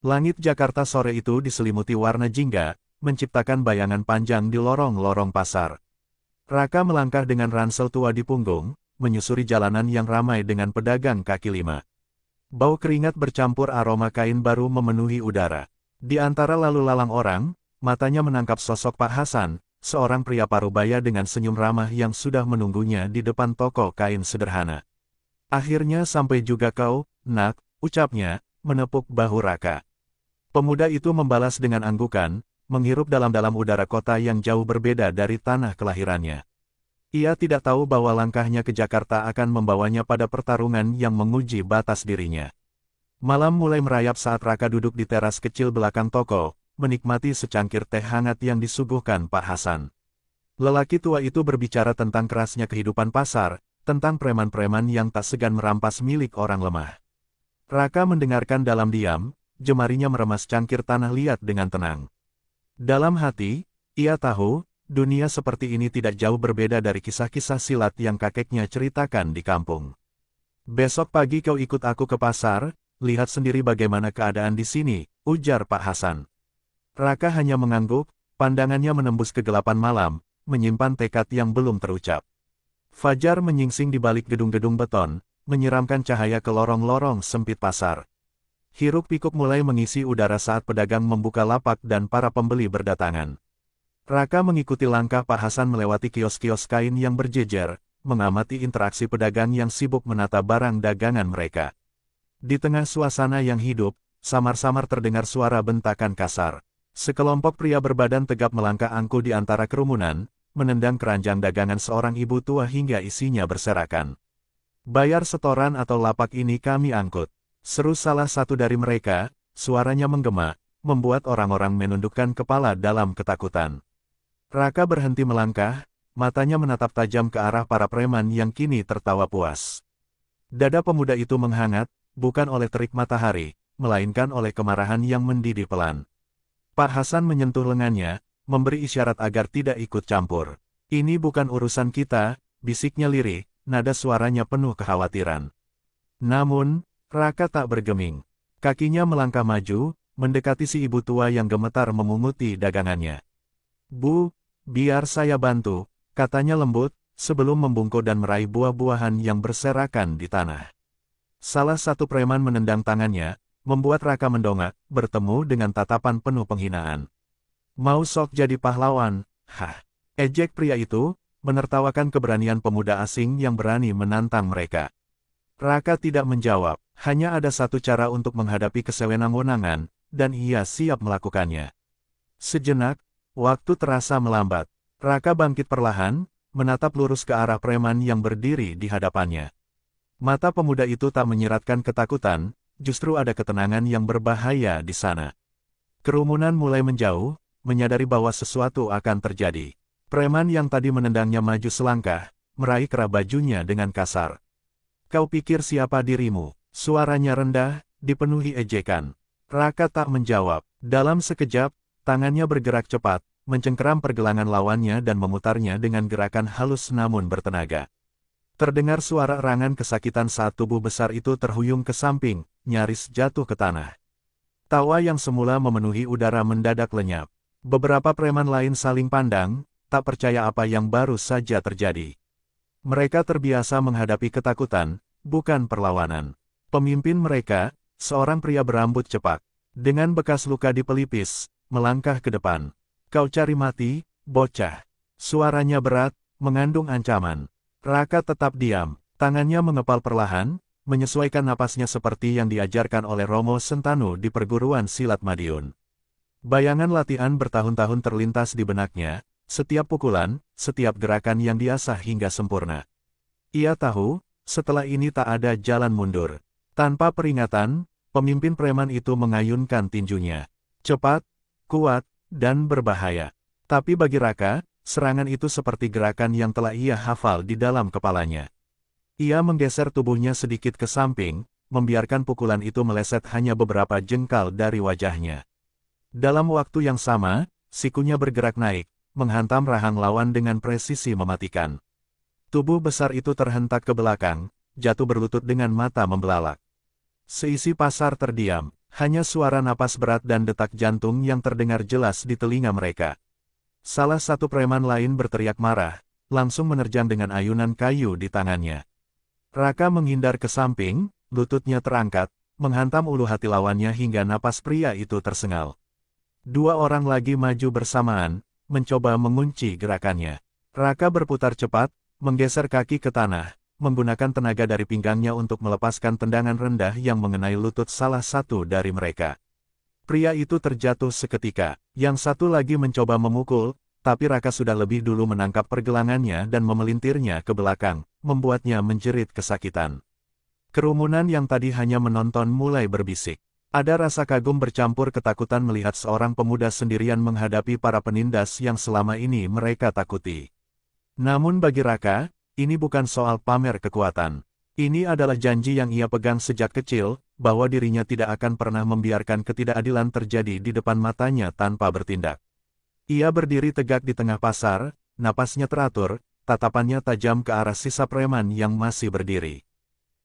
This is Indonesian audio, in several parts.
Langit Jakarta sore itu diselimuti warna jingga, menciptakan bayangan panjang di lorong-lorong pasar. Raka melangkah dengan ransel tua di punggung, menyusuri jalanan yang ramai dengan pedagang kaki lima. Bau keringat bercampur aroma kain baru memenuhi udara. Di antara lalu lalang orang, matanya menangkap sosok Pak Hasan, seorang pria parubaya dengan senyum ramah yang sudah menunggunya di depan toko kain sederhana. "Akhirnya sampai juga kau, Nak," ucapnya, menepuk bahu Raka. Pemuda itu membalas dengan anggukan, menghirup dalam-dalam udara kota yang jauh berbeda dari tanah kelahirannya. Ia tidak tahu bahwa langkahnya ke Jakarta akan membawanya pada pertarungan yang menguji batas dirinya. Malam mulai merayap saat Raka duduk di teras kecil belakang toko, menikmati secangkir teh hangat yang disuguhkan Pak Hasan. Lelaki tua itu berbicara tentang kerasnya kehidupan pasar, tentang preman-preman yang tak segan merampas milik orang lemah. Raka mendengarkan dalam diam, jemarinya meremas cangkir tanah liat dengan tenang. Dalam hati, ia tahu, dunia seperti ini tidak jauh berbeda dari kisah-kisah silat yang kakeknya ceritakan di kampung. "Besok pagi kau ikut aku ke pasar, lihat sendiri bagaimana keadaan di sini," ujar Pak Hasan. Raka hanya mengangguk, pandangannya menembus kegelapan malam, menyimpan tekad yang belum terucap. Fajar menyingsing di balik gedung-gedung beton, menyiramkan cahaya ke lorong-lorong sempit pasar. Hiruk-pikuk mulai mengisi udara saat pedagang membuka lapak dan para pembeli berdatangan. Raka mengikuti langkah Pak Hasan melewati kios-kios kain yang berjejer, mengamati interaksi pedagang yang sibuk menata barang dagangan mereka. Di tengah suasana yang hidup, samar-samar terdengar suara bentakan kasar. Sekelompok pria berbadan tegap melangkah angkuh di antara kerumunan, menendang keranjang dagangan seorang ibu tua hingga isinya berserakan. "Bayar setoran atau lapak ini kami angkut," seru salah satu dari mereka, suaranya menggema, membuat orang-orang menundukkan kepala dalam ketakutan. Raka berhenti melangkah, matanya menatap tajam ke arah para preman yang kini tertawa puas. Dada pemuda itu menghangat, bukan oleh terik matahari, melainkan oleh kemarahan yang mendidih pelan. Pak Hasan menyentuh lengannya, memberi isyarat agar tidak ikut campur. "Ini bukan urusan kita," bisiknya lirih, nada suaranya penuh kekhawatiran. Namun, Raka tak bergeming. Kakinya melangkah maju, mendekati si ibu tua yang gemetar memunguti dagangannya. "Bu, biar saya bantu," katanya lembut, sebelum membungkuk dan meraih buah-buahan yang berserakan di tanah. Salah satu preman menendang tangannya, membuat Raka mendongak, bertemu dengan tatapan penuh penghinaan. "Mau sok jadi pahlawan, hah?" ejek pria itu, menertawakan keberanian pemuda asing yang berani menantang mereka. Raka tidak menjawab, hanya ada satu cara untuk menghadapi kesewenang-wenangan, dan ia siap melakukannya. Sejenak, waktu terasa melambat. Raka bangkit perlahan, menatap lurus ke arah preman yang berdiri di hadapannya. Mata pemuda itu tak menyiratkan ketakutan, justru ada ketenangan yang berbahaya di sana. Kerumunan mulai menjauh, menyadari bahwa sesuatu akan terjadi. Preman yang tadi menendangnya maju selangkah, meraih kerah bajunya dengan kasar. "Kau pikir siapa dirimu?" Suaranya rendah, dipenuhi ejekan. Raka tak menjawab. Dalam sekejap, tangannya bergerak cepat, mencengkeram pergelangan lawannya dan memutarnya dengan gerakan halus namun bertenaga. Terdengar suara erangan kesakitan saat tubuh besar itu terhuyung ke samping, nyaris jatuh ke tanah. Tawa yang semula memenuhi udara mendadak lenyap. Beberapa preman lain saling pandang, tak percaya apa yang baru saja terjadi. Mereka terbiasa menghadapi ketakutan, bukan perlawanan. Pemimpin mereka, seorang pria berambut cepak, dengan bekas luka di pelipis, melangkah ke depan. "Kau cari mati, bocah." Suaranya berat, mengandung ancaman. Raka tetap diam, tangannya mengepal perlahan, menyesuaikan napasnya seperti yang diajarkan oleh Romo Sentanu di perguruan silat Madiun. Bayangan latihan bertahun-tahun terlintas di benaknya, setiap pukulan, setiap gerakan yang diasah hingga sempurna. Ia tahu, setelah ini tak ada jalan mundur. Tanpa peringatan, pemimpin preman itu mengayunkan tinjunya. Cepat, kuat, dan berbahaya. Tapi bagi Raka, serangan itu seperti gerakan yang telah ia hafal di dalam kepalanya. Ia menggeser tubuhnya sedikit ke samping, membiarkan pukulan itu meleset hanya beberapa jengkal dari wajahnya. Dalam waktu yang sama, sikunya bergerak naik, menghantam rahang lawan dengan presisi mematikan. Tubuh besar itu terhentak ke belakang, jatuh berlutut dengan mata membelalak. Seisi pasar terdiam, Hanya suara napas berat dan detak jantung yang terdengar jelas di telinga mereka. Salah satu preman lain berteriak marah, langsung menerjang dengan ayunan kayu di tangannya. Raka menghindar ke samping, lututnya terangkat, menghantam ulu hati lawannya hingga napas pria itu tersengal. Dua orang lagi maju bersamaan, mencoba mengunci gerakannya. Raka berputar cepat, menggeser kaki ke tanah, menggunakan tenaga dari pinggangnya untuk melepaskan tendangan rendah yang mengenai lutut salah satu dari mereka. Pria itu terjatuh seketika, yang satu lagi mencoba memukul, tapi Raka sudah lebih dulu menangkap pergelangannya dan memelintirnya ke belakang, membuatnya menjerit kesakitan. Kerumunan yang tadi hanya menonton mulai berbisik. Ada rasa kagum bercampur ketakutan melihat seorang pemuda sendirian menghadapi para penindas yang selama ini mereka takuti. Namun bagi Raka, ini bukan soal pamer kekuatan. Ini adalah janji yang ia pegang sejak kecil, bahwa dirinya tidak akan pernah membiarkan ketidakadilan terjadi di depan matanya tanpa bertindak. Ia berdiri tegak di tengah pasar, napasnya teratur, tatapannya tajam ke arah sisa preman yang masih berdiri.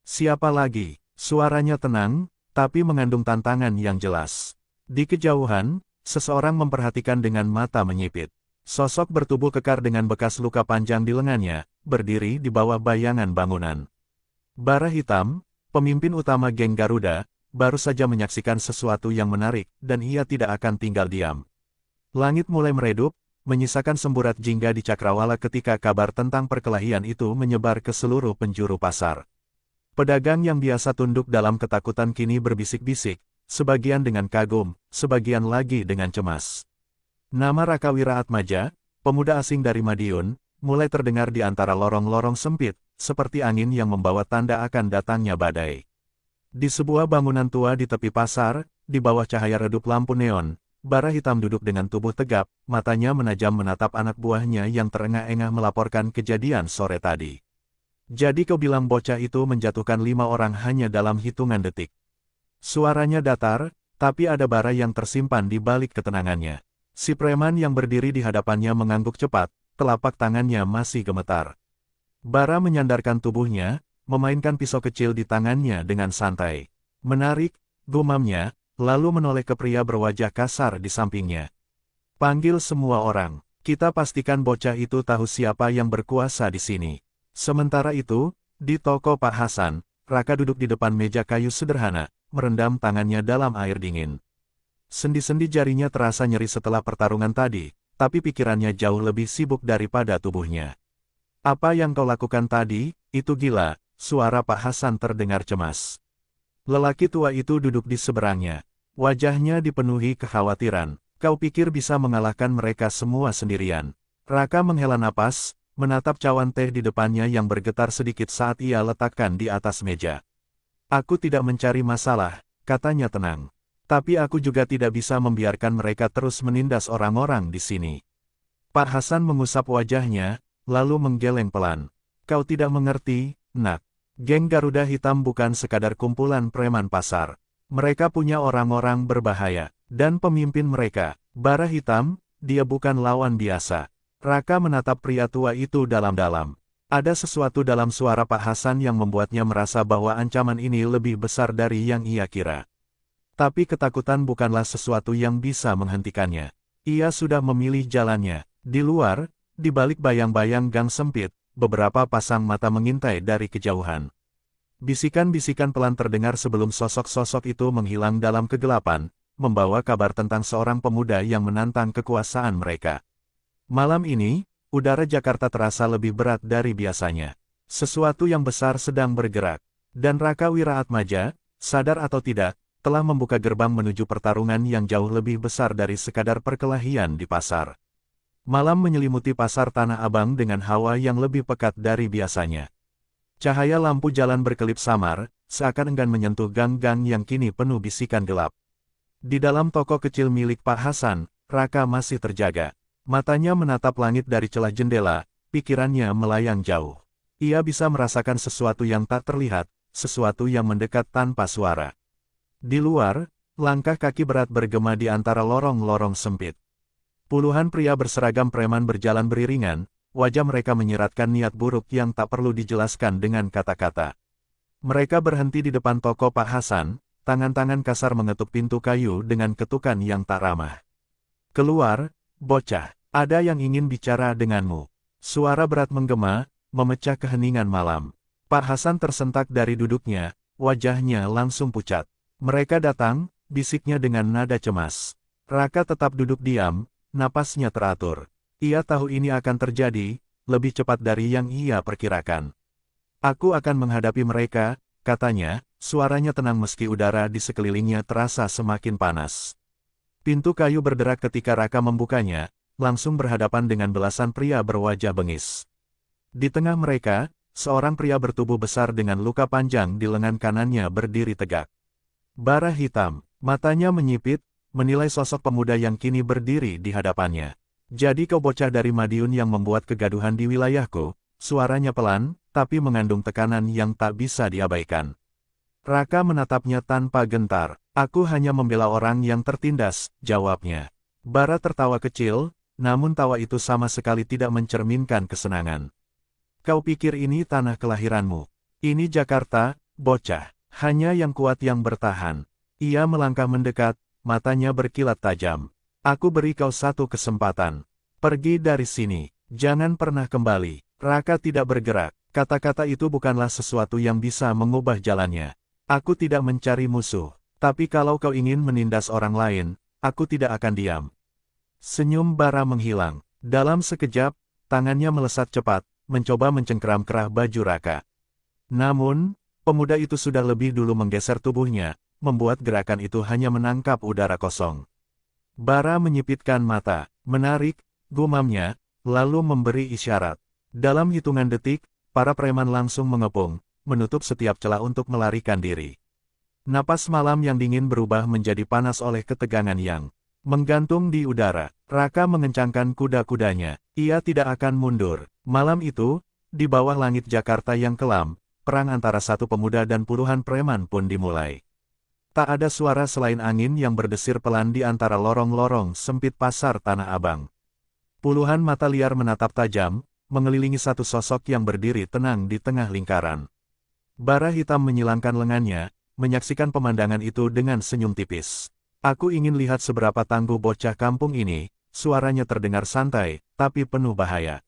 Siapa lagi? Suaranya tenang, tapi mengandung tantangan yang jelas. Di kejauhan, seseorang memperhatikan dengan mata menyipit. Sosok bertubuh kekar dengan bekas luka panjang di lengannya, berdiri di bawah bayangan bangunan. Bara Hitam, pemimpin utama geng Garuda, baru saja menyaksikan sesuatu yang menarik, dan ia tidak akan tinggal diam. Langit mulai meredup, menyisakan semburat jingga di cakrawala ketika kabar tentang perkelahian itu menyebar ke seluruh penjuru pasar. Pedagang yang biasa tunduk dalam ketakutan kini berbisik-bisik, sebagian dengan kagum, sebagian lagi dengan cemas. Nama Raka Wiraatmaja, pemuda asing dari Madiun, mulai terdengar di antara lorong-lorong sempit, seperti angin yang membawa tanda akan datangnya badai. Di sebuah bangunan tua di tepi pasar, di bawah cahaya redup lampu neon, Bara Hitam duduk dengan tubuh tegap, matanya menajam menatap anak buahnya yang terengah-engah melaporkan kejadian sore tadi. Jadi kau bilang bocah itu menjatuhkan 5 orang hanya dalam hitungan detik. Suaranya datar, tapi ada bara yang tersimpan di balik ketenangannya. Si preman yang berdiri di hadapannya mengangguk cepat, telapak tangannya masih gemetar. Bara menyandarkan tubuhnya, memainkan pisau kecil di tangannya dengan santai. Menarik, gumamnya, lalu menoleh ke pria berwajah kasar di sampingnya. Panggil semua orang, kita pastikan bocah itu tahu siapa yang berkuasa di sini. Sementara itu, di toko Pak Hasan, Raka duduk di depan meja kayu sederhana, merendam tangannya dalam air dingin. Sendi-sendi jarinya terasa nyeri setelah pertarungan tadi, tapi pikirannya jauh lebih sibuk daripada tubuhnya. Apa yang kau lakukan tadi, itu gila, suara Pak Hasan terdengar cemas. Lelaki tua itu duduk di seberangnya. Wajahnya dipenuhi kekhawatiran. Kau pikir bisa mengalahkan mereka semua sendirian? Raka menghela napas, menatap cawan teh di depannya yang bergetar sedikit saat ia letakkan di atas meja. Aku tidak mencari masalah, katanya tenang. Tapi aku juga tidak bisa membiarkan mereka terus menindas orang-orang di sini. Pak Hasan mengusap wajahnya, lalu menggeleng pelan. Kau tidak mengerti, nak. Geng Garuda Hitam bukan sekadar kumpulan preman pasar. Mereka punya orang-orang berbahaya. Dan pemimpin mereka, Bara Hitam, dia bukan lawan biasa. Raka menatap pria tua itu dalam-dalam. Ada sesuatu dalam suara Pak Hasan yang membuatnya merasa bahwa ancaman ini lebih besar dari yang ia kira. Tapi ketakutan bukanlah sesuatu yang bisa menghentikannya. Ia sudah memilih jalannya. Di luar, di balik bayang-bayang gang sempit, beberapa pasang mata mengintai dari kejauhan. Bisikan-bisikan pelan terdengar sebelum sosok-sosok itu menghilang dalam kegelapan, membawa kabar tentang seorang pemuda yang menantang kekuasaan mereka. Malam ini, udara Jakarta terasa lebih berat dari biasanya. Sesuatu yang besar sedang bergerak. Dan Raka Wiraatmaja, sadar atau tidak, telah membuka gerbang menuju pertarungan yang jauh lebih besar dari sekadar perkelahian di pasar. Malam menyelimuti pasar Tanah Abang dengan hawa yang lebih pekat dari biasanya. Cahaya lampu jalan berkelip samar, seakan enggan menyentuh gang-gang yang kini penuh bisikan gelap. Di dalam toko kecil milik Pak Hasan, Raka masih terjaga. Matanya menatap langit dari celah jendela, pikirannya melayang jauh. Ia bisa merasakan sesuatu yang tak terlihat, sesuatu yang mendekat tanpa suara. Di luar, langkah kaki berat bergema di antara lorong-lorong sempit. Puluhan pria berseragam preman berjalan beriringan, wajah mereka menyiratkan niat buruk yang tak perlu dijelaskan dengan kata-kata. Mereka berhenti di depan toko Pak Hasan, tangan-tangan kasar mengetuk pintu kayu dengan ketukan yang tak ramah. "Keluar, bocah, ada yang ingin bicara denganmu." Suara berat menggema, memecah keheningan malam. Pak Hasan tersentak dari duduknya, wajahnya langsung pucat. "Mereka datang," bisiknya dengan nada cemas. Raka tetap duduk diam, napasnya teratur. Ia tahu ini akan terjadi, lebih cepat dari yang ia perkirakan. "Aku akan menghadapi mereka," katanya, suaranya tenang meski udara di sekelilingnya terasa semakin panas. Pintu kayu berderak ketika Raka membukanya, langsung berhadapan dengan belasan pria berwajah bengis. Di tengah mereka, seorang pria bertubuh besar dengan luka panjang di lengan kanannya berdiri tegak. Bara hitam, matanya menyipit, menilai sosok pemuda yang kini berdiri di hadapannya. "Jadi kau bocah dari Madiun yang membuat kegaduhan di wilayahku?" Suaranya pelan, tapi mengandung tekanan yang tak bisa diabaikan. Raka menatapnya tanpa gentar. "Aku hanya membela orang yang tertindas," jawabnya. Bara tertawa kecil, namun tawa itu sama sekali tidak mencerminkan kesenangan. "Kau pikir ini tanah kelahiranmu? Ini Jakarta, bocah. Hanya yang kuat yang bertahan." Ia melangkah mendekat, matanya berkilat tajam. "Aku beri kau satu kesempatan. Pergi dari sini. Jangan pernah kembali." Raka tidak bergerak. Kata-kata itu bukanlah sesuatu yang bisa mengubah jalannya. "Aku tidak mencari musuh. Tapi kalau kau ingin menindas orang lain, aku tidak akan diam." Senyum Bara menghilang. Dalam sekejap, tangannya melesat cepat, mencoba mencengkeram kerah baju Raka. Namun, pemuda itu sudah lebih dulu menggeser tubuhnya, membuat gerakan itu hanya menangkap udara kosong. Bara menyipitkan mata, menarik, gumamnya, lalu memberi isyarat. Dalam hitungan detik, para preman langsung mengepung, menutup setiap celah untuk melarikan diri. Napas malam yang dingin berubah menjadi panas oleh ketegangan yang menggantung di udara. Raka mengencangkan kuda-kudanya. Ia tidak akan mundur. Malam itu, di bawah langit Jakarta yang kelam, perang antara satu pemuda dan puluhan preman pun dimulai. Tak ada suara selain angin yang berdesir pelan di antara lorong-lorong sempit pasar Tanah Abang. Puluhan mata liar menatap tajam, mengelilingi satu sosok yang berdiri tenang di tengah lingkaran. Bara hitam menyilangkan lengannya, menyaksikan pemandangan itu dengan senyum tipis. "Aku ingin lihat seberapa tangguh bocah kampung ini," suaranya terdengar santai, tapi penuh bahaya.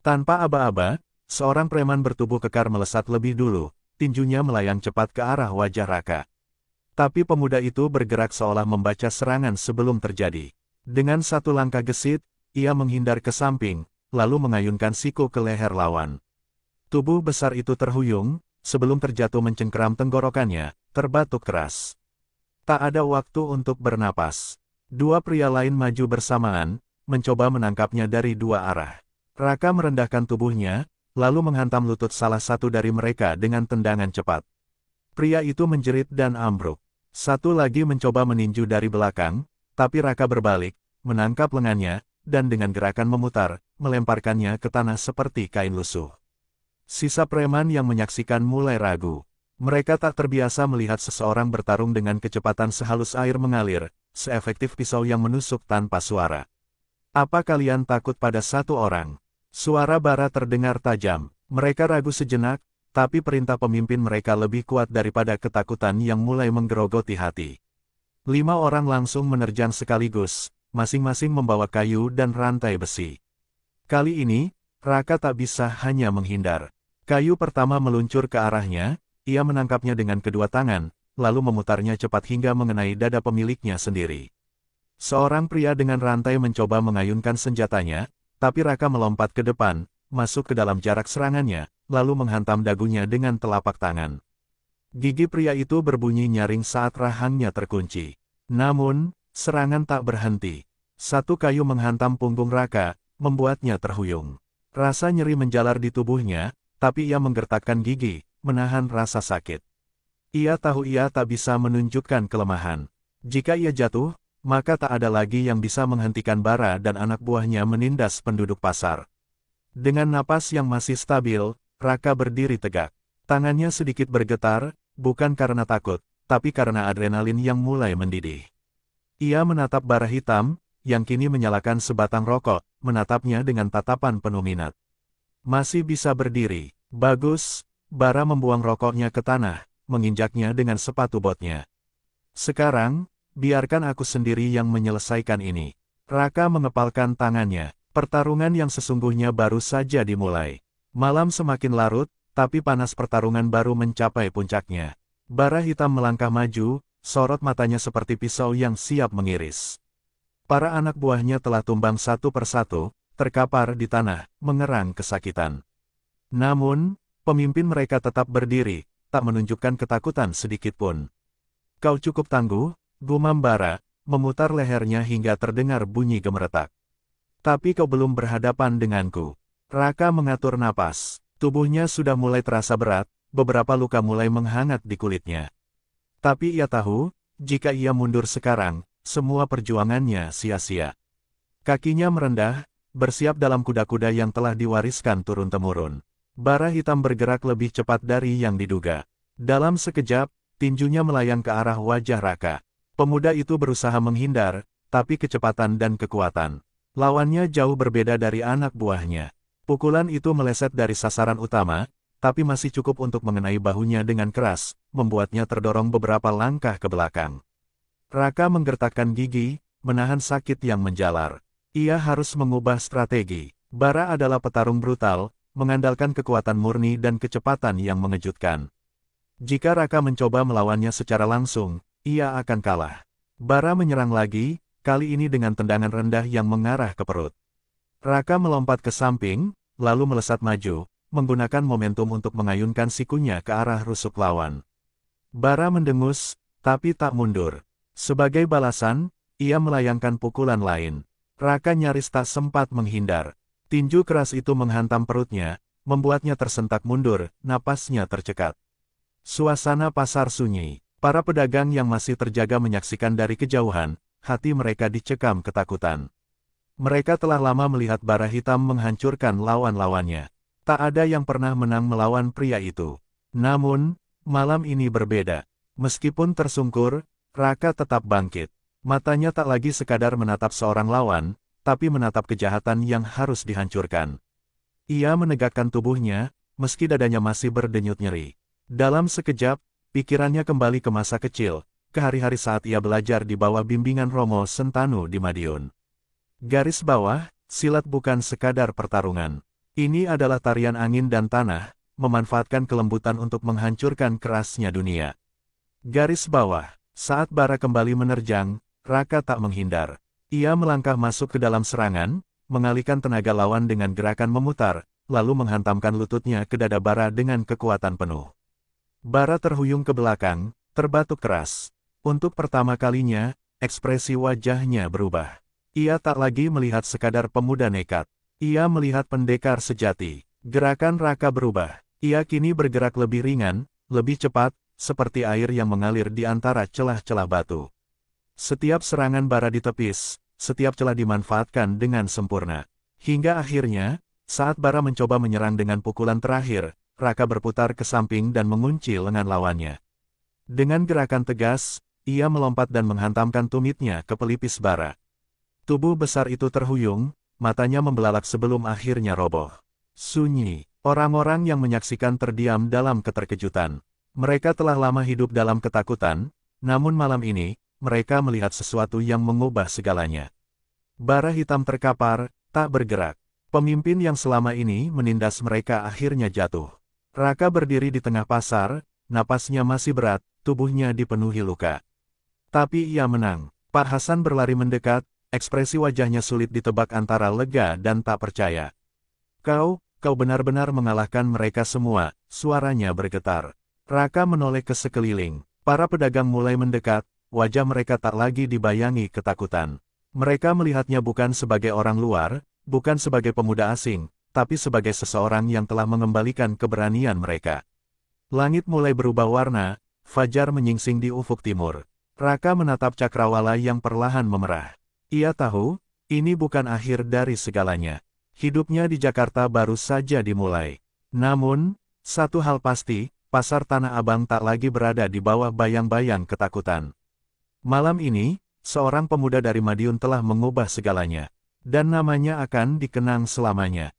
Tanpa aba-aba, seorang preman bertubuh kekar melesat lebih dulu, tinjunya melayang cepat ke arah wajah Raka. Tapi pemuda itu bergerak seolah membaca serangan sebelum terjadi. Dengan satu langkah gesit, ia menghindar ke samping, lalu mengayunkan siku ke leher lawan. Tubuh besar itu terhuyung, sebelum terjatuh mencengkeram tenggorokannya, terbatuk keras. Tak ada waktu untuk bernapas. Dua pria lain maju bersamaan, mencoba menangkapnya dari dua arah. Raka merendahkan tubuhnya, lalu menghantam lutut salah satu dari mereka dengan tendangan cepat. Pria itu menjerit dan ambruk. Satu lagi mencoba meninju dari belakang, tapi Raka berbalik, menangkap lengannya, dan dengan gerakan memutar, melemparkannya ke tanah seperti kain lusuh. Sisa preman yang menyaksikan mulai ragu. Mereka tak terbiasa melihat seseorang bertarung dengan kecepatan sehalus air mengalir, seefektif pisau yang menusuk tanpa suara. "Apa kalian takut pada satu orang?" Suara Bara terdengar tajam. Mereka ragu sejenak, tapi perintah pemimpin mereka lebih kuat daripada ketakutan yang mulai menggerogoti hati. 5 orang langsung menerjang sekaligus, masing-masing membawa kayu dan rantai besi. Kali ini, Raka tak bisa hanya menghindar. Kayu pertama meluncur ke arahnya, ia menangkapnya dengan kedua tangan, lalu memutarnya cepat hingga mengenai dada pemiliknya sendiri. Seorang pria dengan rantai mencoba mengayunkan senjatanya, tapi Raka melompat ke depan, masuk ke dalam jarak serangannya, lalu menghantam dagunya dengan telapak tangan. Gigi pria itu berbunyi nyaring saat rahangnya terkunci. Namun, serangan tak berhenti. Satu kayu menghantam punggung Raka, membuatnya terhuyung. Rasa nyeri menjalar di tubuhnya, tapi ia menggertakkan gigi, menahan rasa sakit. Ia tahu ia tak bisa menunjukkan kelemahan. Jika ia jatuh, maka tak ada lagi yang bisa menghentikan Bara dan anak buahnya menindas penduduk pasar. Dengan napas yang masih stabil, Raka berdiri tegak. Tangannya sedikit bergetar, bukan karena takut, tapi karena adrenalin yang mulai mendidih. Ia menatap Bara hitam, yang kini menyalakan sebatang rokok, menatapnya dengan tatapan penuh minat. "Masih bisa berdiri. Bagus." Bara membuang rokoknya ke tanah, menginjaknya dengan sepatu botnya. Sekarang, biarkan aku sendiri yang menyelesaikan ini. Raka mengepalkan tangannya. Pertarungan yang sesungguhnya baru saja dimulai. Malam semakin larut, tapi panas pertarungan baru mencapai puncaknya. Bara hitam melangkah maju, sorot matanya seperti pisau yang siap mengiris. Para anak buahnya telah tumbang satu persatu, terkapar di tanah, mengerang kesakitan. Namun, pemimpin mereka tetap berdiri, tak menunjukkan ketakutan sedikitpun. Kau cukup tangguh, gumam Bara, memutar lehernya hingga terdengar bunyi gemeretak. Tapi kau belum berhadapan denganku. Raka mengatur napas. Tubuhnya sudah mulai terasa berat, beberapa luka mulai menghangat di kulitnya. Tapi ia tahu, jika ia mundur sekarang, semua perjuangannya sia-sia. Kakinya merendah, bersiap dalam kuda-kuda yang telah diwariskan turun-temurun. Bara hitam bergerak lebih cepat dari yang diduga. Dalam sekejap, tinjunya melayang ke arah wajah Raka. Pemuda itu berusaha menghindar, tapi kecepatan dan kekuatan lawannya jauh berbeda dari anak buahnya. Pukulan itu meleset dari sasaran utama, tapi masih cukup untuk mengenai bahunya dengan keras, membuatnya terdorong beberapa langkah ke belakang. Raka menggertakkan gigi, menahan sakit yang menjalar. Ia harus mengubah strategi. Bara adalah petarung brutal, mengandalkan kekuatan murni dan kecepatan yang mengejutkan. Jika Raka mencoba melawannya secara langsung, ia akan kalah. Bara menyerang lagi, kali ini dengan tendangan rendah yang mengarah ke perut. Raka melompat ke samping, lalu melesat maju, menggunakan momentum untuk mengayunkan sikunya ke arah rusuk lawan. Bara mendengus, tapi tak mundur. Sebagai balasan, ia melayangkan pukulan lain. Raka nyaris tak sempat menghindar. Tinju keras itu menghantam perutnya, membuatnya tersentak mundur, napasnya tercekat. Suasana pasar sunyi. Para pedagang yang masih terjaga menyaksikan dari kejauhan, hati mereka dicekam ketakutan. Mereka telah lama melihat bara hitam menghancurkan lawan-lawannya. Tak ada yang pernah menang melawan pria itu. Namun, malam ini berbeda. Meskipun tersungkur, Raka tetap bangkit. Matanya tak lagi sekadar menatap seorang lawan, tapi menatap kejahatan yang harus dihancurkan. Ia menegakkan tubuhnya, meski dadanya masih berdenyut nyeri. Dalam sekejap, pikirannya kembali ke masa kecil, ke hari-hari saat ia belajar di bawah bimbingan Romo Sentanu di Madiun. Garis bawah, silat bukan sekadar pertarungan. Ini adalah tarian angin dan tanah, memanfaatkan kelembutan untuk menghancurkan kerasnya dunia. Garis bawah, saat bara kembali menerjang, Raka tak menghindar. Ia melangkah masuk ke dalam serangan, mengalihkan tenaga lawan dengan gerakan memutar, lalu menghantamkan lututnya ke dada bara dengan kekuatan penuh. Bara terhuyung ke belakang, terbatuk keras. Untuk pertama kalinya, ekspresi wajahnya berubah. Ia tak lagi melihat sekadar pemuda nekat. Ia melihat pendekar sejati. Gerakan Raka berubah. Ia kini bergerak lebih ringan, lebih cepat, seperti air yang mengalir di antara celah-celah batu. Setiap serangan bara ditepis, setiap celah dimanfaatkan dengan sempurna. Hingga akhirnya, saat bara mencoba menyerang dengan pukulan terakhir, Raka berputar ke samping dan mengunci lengan lawannya. Dengan gerakan tegas, ia melompat dan menghantamkan tumitnya ke pelipis bara. Tubuh besar itu terhuyung, matanya membelalak sebelum akhirnya roboh. Sunyi, orang-orang yang menyaksikan terdiam dalam keterkejutan. Mereka telah lama hidup dalam ketakutan, namun malam ini, mereka melihat sesuatu yang mengubah segalanya. Bara hitam terkapar, tak bergerak. Pemimpin yang selama ini menindas mereka akhirnya jatuh. Raka berdiri di tengah pasar, napasnya masih berat, tubuhnya dipenuhi luka. Tapi ia menang. Pak Hasan berlari mendekat, ekspresi wajahnya sulit ditebak antara lega dan tak percaya. Kau benar-benar mengalahkan mereka semua, suaranya bergetar. Raka menoleh ke sekeliling. Para pedagang mulai mendekat, wajah mereka tak lagi dibayangi ketakutan. Mereka melihatnya bukan sebagai orang luar, bukan sebagai pemuda asing, tapi sebagai seseorang yang telah mengembalikan keberanian mereka. Langit mulai berubah warna, fajar menyingsing di ufuk timur. Raka menatap cakrawala yang perlahan memerah. Ia tahu, ini bukan akhir dari segalanya. Hidupnya di Jakarta baru saja dimulai. Namun, satu hal pasti, pasar Tanah Abang tak lagi berada di bawah bayang-bayang ketakutan. Malam ini, seorang pemuda dari Madiun telah mengubah segalanya. Dan namanya akan dikenang selamanya.